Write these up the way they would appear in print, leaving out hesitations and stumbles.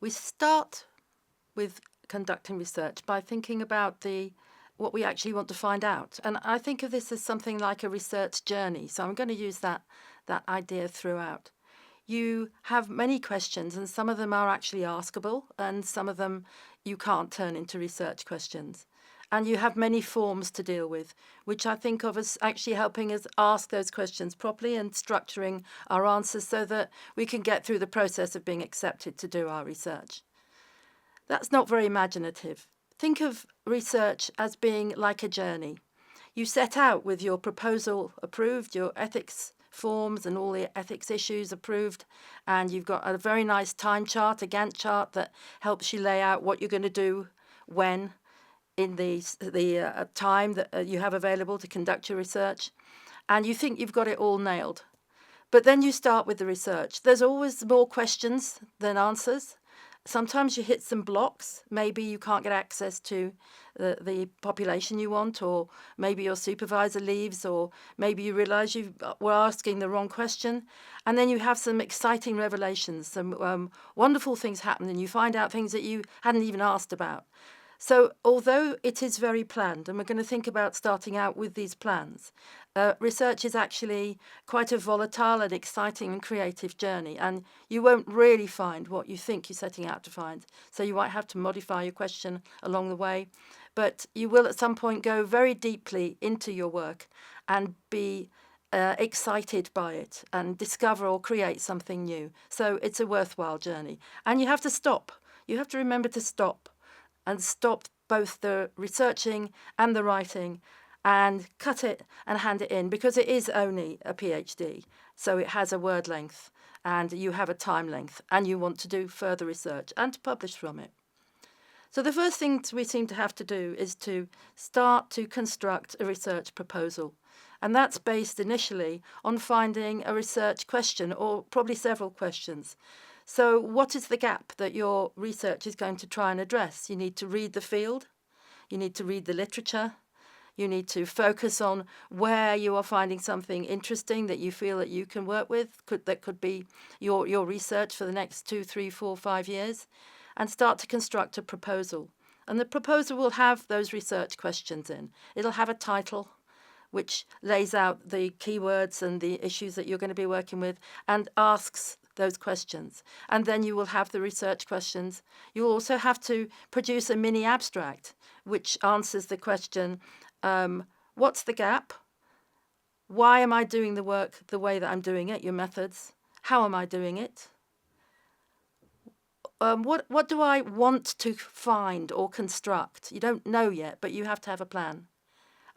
We start with conducting research by thinking about what we actually want to find out. And I think of this as something like a research journey. So I'm going to use that idea throughout. You have many questions, and some of them are actually askable, and some of them you can't turn into research questions. And you have many forms to deal with, which I think of as actually helping us ask those questions properly and structuring our answers so that we can get through the process of being accepted to do our research. That's not very imaginative. Think of research as being like a journey. You set out with your proposal approved, your ethics forms and all the ethics issues approved, and you've got a very nice time chart, a Gantt chart that helps you lay out what you're going to do when in the time that you have available to conduct your research, and you think you've got it all nailed. But then you start with the research. There's always more questions than answers. Sometimes you hit some blocks. Maybe you can't get access to the population you want, or maybe your supervisor leaves, or maybe you realize you were asking the wrong question. And then you have some exciting revelations, some wonderful things happen, and you find out things that you hadn't even asked about. So, although it is very planned, and we're going to think about starting out with these plans, research is actually quite a volatile and exciting and creative journey, and you won't really find what you think you're setting out to find. So, you might have to modify your question along the way, but you will at some point go very deeply into your work and be excited by it and discover or create something new. So, it's a worthwhile journey, and you have to stop. You have to remember to stop and stop both the researching and the writing and cut it and hand it in, because it is only a PhD. So it has a word length and you have a time length, and you want to do further research and to publish from it. So the first thing we seem to have to do is to start to construct a research proposal. And that's based initially on finding a research question, or probably several questions. So, what is the gap that your research is going to try and address? You need to read the field, you need to read the literature, you need to focus on where you are finding something interesting that you feel that you can work with, that could be your research for the next 2, 3, 4, 5 years, and start to construct a proposal. And the proposal will have those research questions in. It'll have a title, which lays out the keywords and the issues that you're going to be working with and asks those questions. And then you will have the research questions. You will also have to produce a mini abstract which answers the question, what's the gap? Why am I doing the work the way that I'm doing it, your methods? How am I doing it? What do I want to find or construct? You don't know yet, but you have to have a plan.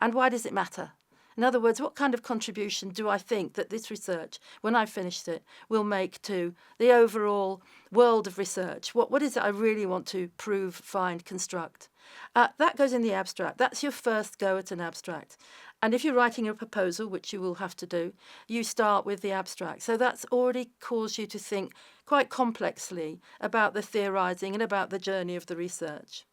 And why does it matter? In other words, what kind of contribution do I think that this research, when I've finished it, will make to the overall world of research? What is it I really want to prove, find, construct? That goes in the abstract. That's your first go at an abstract. And if you're writing a proposal, which you will have to do, you start with the abstract. So that's already caused you to think quite complexly about the theorizing and about the journey of the research.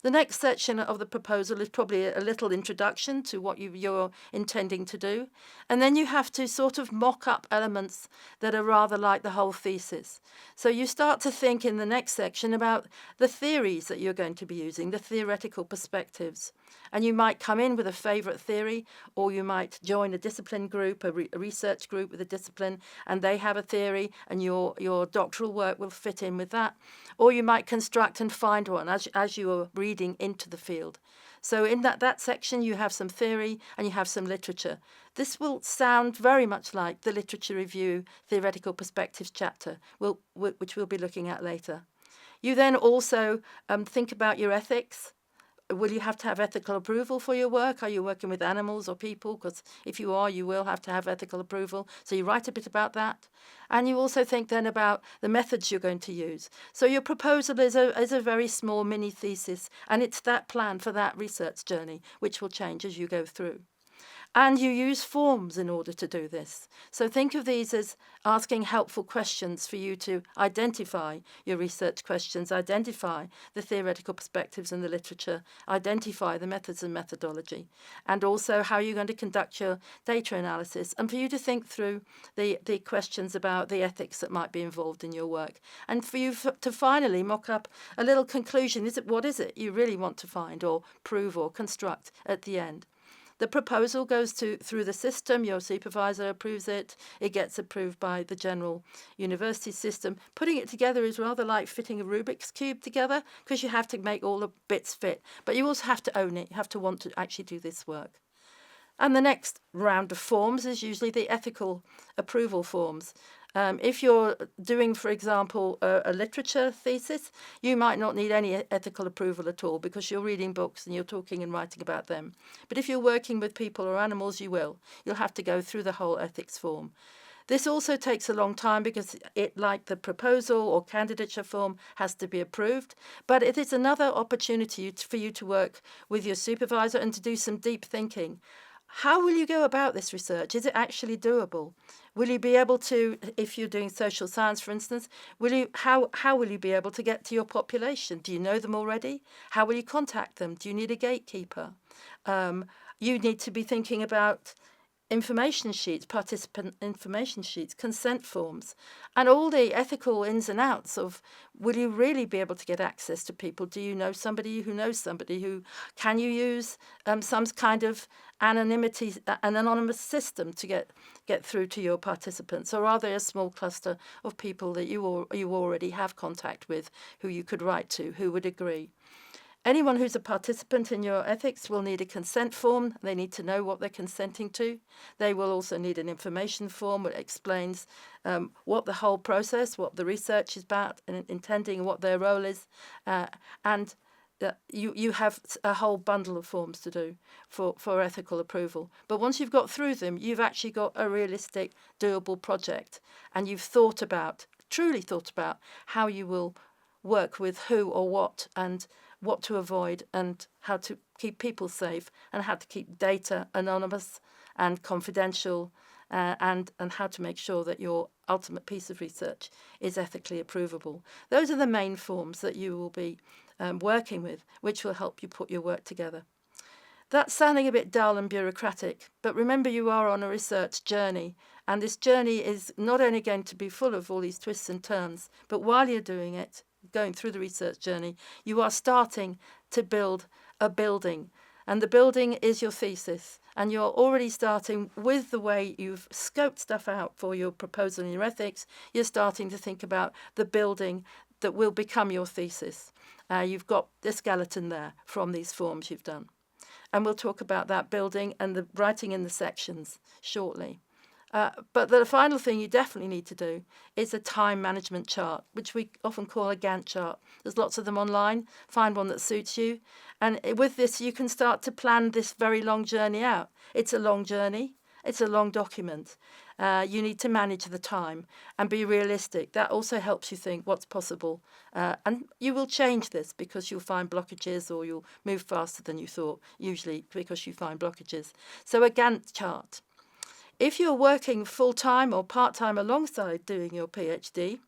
The next section of the proposal is probably a little introduction to what you're intending to do. And then you have to sort of mock up elements that are rather like the whole thesis. So you start to think in the next section about the theories that you're going to be using, the theoretical perspectives. And you might come in with a favorite theory, or you might join a discipline group, a research group with a discipline, and they have a theory, and your doctoral work will fit in with that. Or you might construct and find one as you are reading into the field. So in that section, you have some theory and you have some literature. This will sound very much like the literature review theoretical perspectives chapter, which we'll be looking at later. You then also think about your ethics. Will you have to have ethical approval for your work? Are you working with animals or people? Because if you are, you will have to have ethical approval. So you write a bit about that. And you also think then about the methods you're going to use. So your proposal is a very small mini thesis, and it's that plan for that research journey, which will change as you go through. And you use forms in order to do this. So think of these as asking helpful questions for you to identify your research questions, identify the theoretical perspectives in the literature, identify the methods and methodology, and also how you're going to conduct your data analysis, and for you to think through the questions about the ethics that might be involved in your work, and for you to finally mock up a little conclusion. What is it you really want to find or prove or construct at the end? The proposal goes through the system. Your supervisor approves it. It gets approved by the general university system. Putting it together is rather like fitting a Rubik's Cube together, because you have to make all the bits fit. But you also have to own it. You have to want to actually do this work. And the next round of forms is usually the ethical approval forms. If you're doing, for example, a literature thesis, you might not need any ethical approval at all, because you're reading books and you're talking and writing about them. But if you're working with people or animals, you will. You'll have to go through the whole ethics form. This also takes a long time, because it, like the proposal or candidature form, has to be approved. But it is another opportunity for you to work with your supervisor and to do some deep thinking. How will you go about this research? Is it actually doable? Will you be able to, if you're doing social science, for instance, how will you be able to get to your population? Do you know them already? How will you contact them? Do you need a gatekeeper? You need to be thinking about information sheets, participant information sheets, consent forms, and all the ethical ins and outs of, will you really be able to get access to people? Do you know somebody who knows somebody who, can you use some kind of anonymity, an anonymous system to get through to your participants? Or are they a small cluster of people that you already have contact with, who you could write to, who would agree? Anyone who's a participant in your ethics will need a consent form. They need to know what they're consenting to. They will also need an information form that explains what the whole process, what the research is about, and intending what their role is. And you have a whole bundle of forms to do for ethical approval. But once you've got through them, you've actually got a realistic, doable project. And you've truly thought about how you will work with who or what, and what to avoid, and how to keep people safe, and how to keep data anonymous and confidential, and how to make sure that your ultimate piece of research is ethically approvable. Those are the main forms that you will be working with, which will help you put your work together. That's sounding a bit dull and bureaucratic, but remember, you are on a research journey, and this journey is not only going to be full of all these twists and turns, but while you're doing it, going through the research journey, you are starting to build a building, and the building is your thesis, and you're already starting with the way you've scoped stuff out for your proposal and your ethics. You're starting to think about the building that will become your thesis. You've got the skeleton there from these forms you've done, and we'll talk about that building and the writing in the sections shortly. But the final thing you definitely need to do is a time management chart, which we often call a Gantt chart. There's lots of them online. Find one that suits you. And with this, you can start to plan this very long journey out. It's a long journey. It's a long document. You need to manage the time and be realistic. That also helps you think what's possible. And you will change this, because you'll find blockages, or you'll move faster than you thought, usually because you find blockages. So a Gantt chart. If you're working full-time or part-time alongside doing your PhD,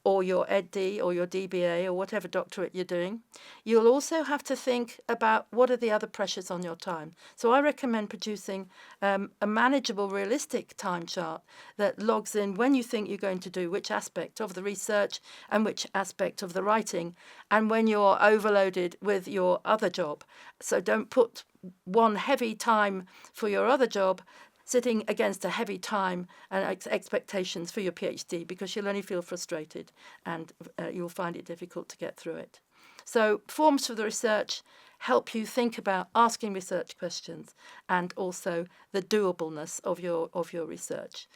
or your EdD, or your DBA, or whatever doctorate you're doing, you'll also have to think about what are the other pressures on your time. So I recommend producing a manageable, realistic time chart that logs in when you think you're going to do which aspect of the research and which aspect of the writing, and when you're overloaded with your other job. So don't put one heavy time for your other job sitting against a heavy time and expectations for your PhD, because you'll only feel frustrated, and you'll find it difficult to get through it. So forms for the research help you think about asking research questions, and also the doableness of your research.